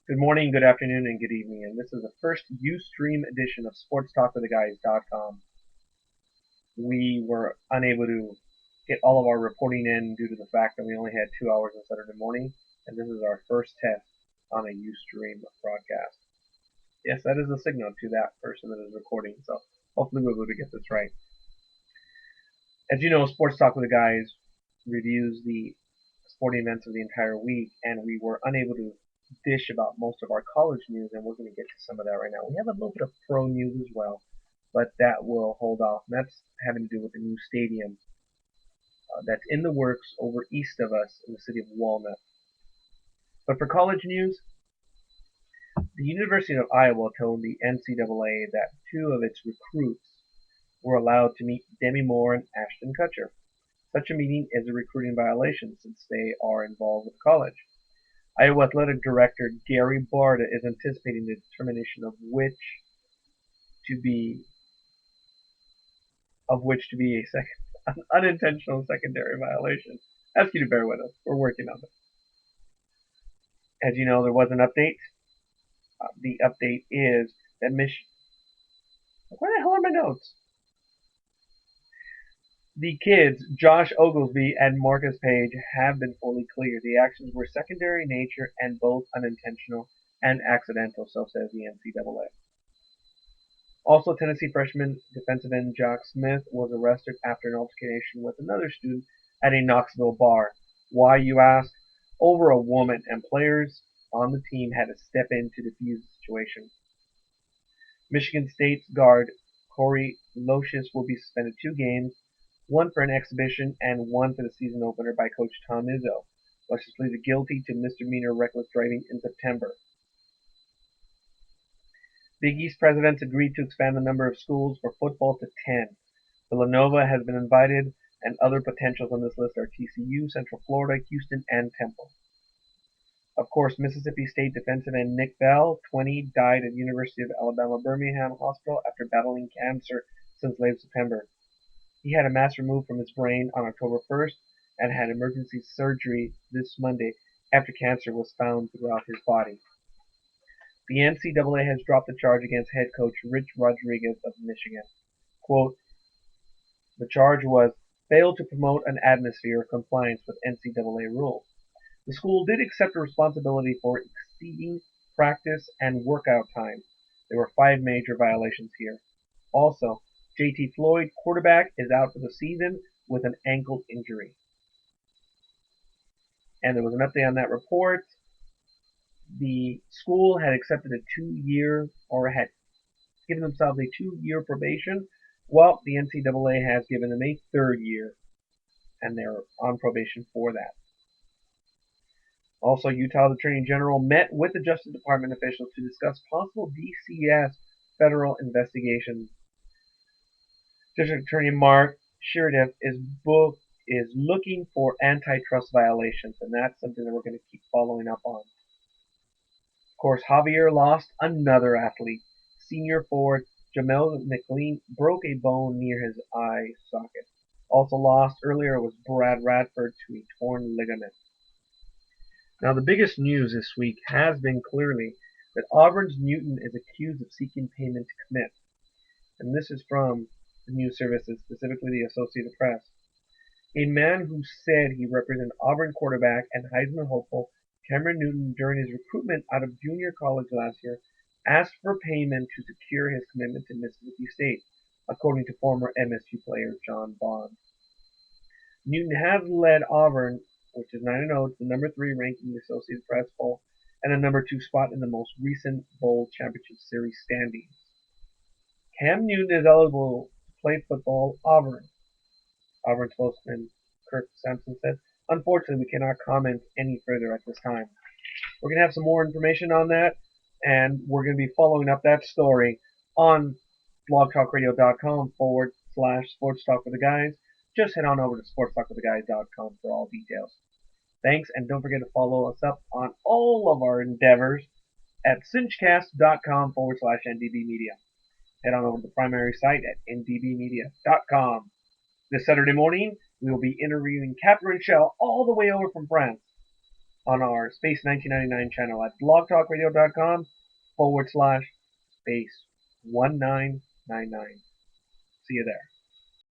Good morning, good afternoon, and good evening. And this is the first Ustream edition of SportsTalkWithTheGuys.com. We were unable to get all of our reporting in due to the fact that we only had 2 hours on Saturday morning, and this is our first test on a Ustream broadcast. Yes, that is a signal to that person that is recording, so hopefully we'll be able to get this right. As you know, Sports Talk with the Guys reviews the sporting events of the entire week, and we were unable to dish about most of our college news, and we're going to get to some of that right now. We have a little bit of pro news as well, but that will hold off. And that's having to do with the new stadium that's in the works over east of us in the city of Walnut. But for college news, the University of Iowa told the NCAA that two of its recruits were allowed to meet Demi Moore and Ashton Kutcher. Such a meeting is a recruiting violation since they are involved with college. Iowa Athletic Director Gary Barta is anticipating the determination of which to be an unintentional secondary violation. Ask you to bear with us. We're working on it. As you know, there was an update. The update is that Where the hell are my notes? The kids, Josh Oglesby and Marcus Page, have been fully cleared. The actions were secondary in nature and both unintentional and accidental, so says the NCAA. Also, Tennessee freshman defensive end Jock Smith was arrested after an altercation with another student at a Knoxville bar. Why, you ask? Over a woman, and players on the team had to step in to defuse the situation. Michigan State's guard Corey Locious will be suspended 2 games, one for an exhibition and one for the season opener by Coach Tom Izzo. Locious pleaded guilty to misdemeanor reckless driving in September. Big East presidents agreed to expand the number of schools for football to 10. Villanova has been invited, and other potentials on this list are TCU, Central Florida, Houston, and Temple. Of course, Mississippi State defensive end Nick Bell, 20, died at University of Alabama Birmingham Hospital after battling cancer since late September. He had a mass removed from his brain on October 1st and had emergency surgery this Monday after cancer was found throughout his body. The NCAA has dropped the charge against head coach Rich Rodriguez of Michigan. Quote, the charge was failed to promote an atmosphere of compliance with NCAA rules. The school did accept responsibility for exceeding practice and workout time. There were 5 major violations here. Also, J.T. Floyd, quarterback, is out for the season with an ankle injury. And there was an update on that report. The school had accepted a 2-year, or had given themselves a 2-year probation. Well, the NCAA has given them a 3rd year, and they're on probation for that. Also, Utah's Attorney General met with the Justice Department officials to discuss possible DCS federal investigations. District Attorney Mark Sheridan is looking for antitrust violations, and that's something that we're going to keep following up on. Of course, Javier lost another athlete. Senior forward Jamel McLean broke a bone near his eye socket. Also lost earlier was Brad Radford to a torn ligament. Now, the biggest news this week has been clearly that Auburn's Newton is accused of seeking payment to commit. And this is from the news services, specifically the Associated Press. A man who said he represented Auburn quarterback and Heisman hopeful Cameron Newton during his recruitment out of junior college last year asked for payment to secure his commitment to Mississippi State, according to former MSU player John Bond. Newton has led Auburn, which is 9-0, to the number 3 ranking in the Associated Press poll and the number 2 spot in the most recent Bowl Championship Series standings. Cam Newton is eligible to play football at Auburn, Auburn spokesman Kirk Sampson said. Unfortunately, we cannot comment any further at this time. We're going to have some more information on that, and we're going to be following up that story on blogtalkradio.com/sports talk with the guys. Just head on over to sportstalkwiththeguys.com for all details. Thanks, and don't forget to follow us up on all of our endeavors at cinchcast.com/ndbmedia. Head on over to the primary site at ndbmedia.com. This Saturday morning, we will be interviewing Catherine Schell all the way over from France. on our Space 1999 channel at blogtalkradio.com/space1999. See you there.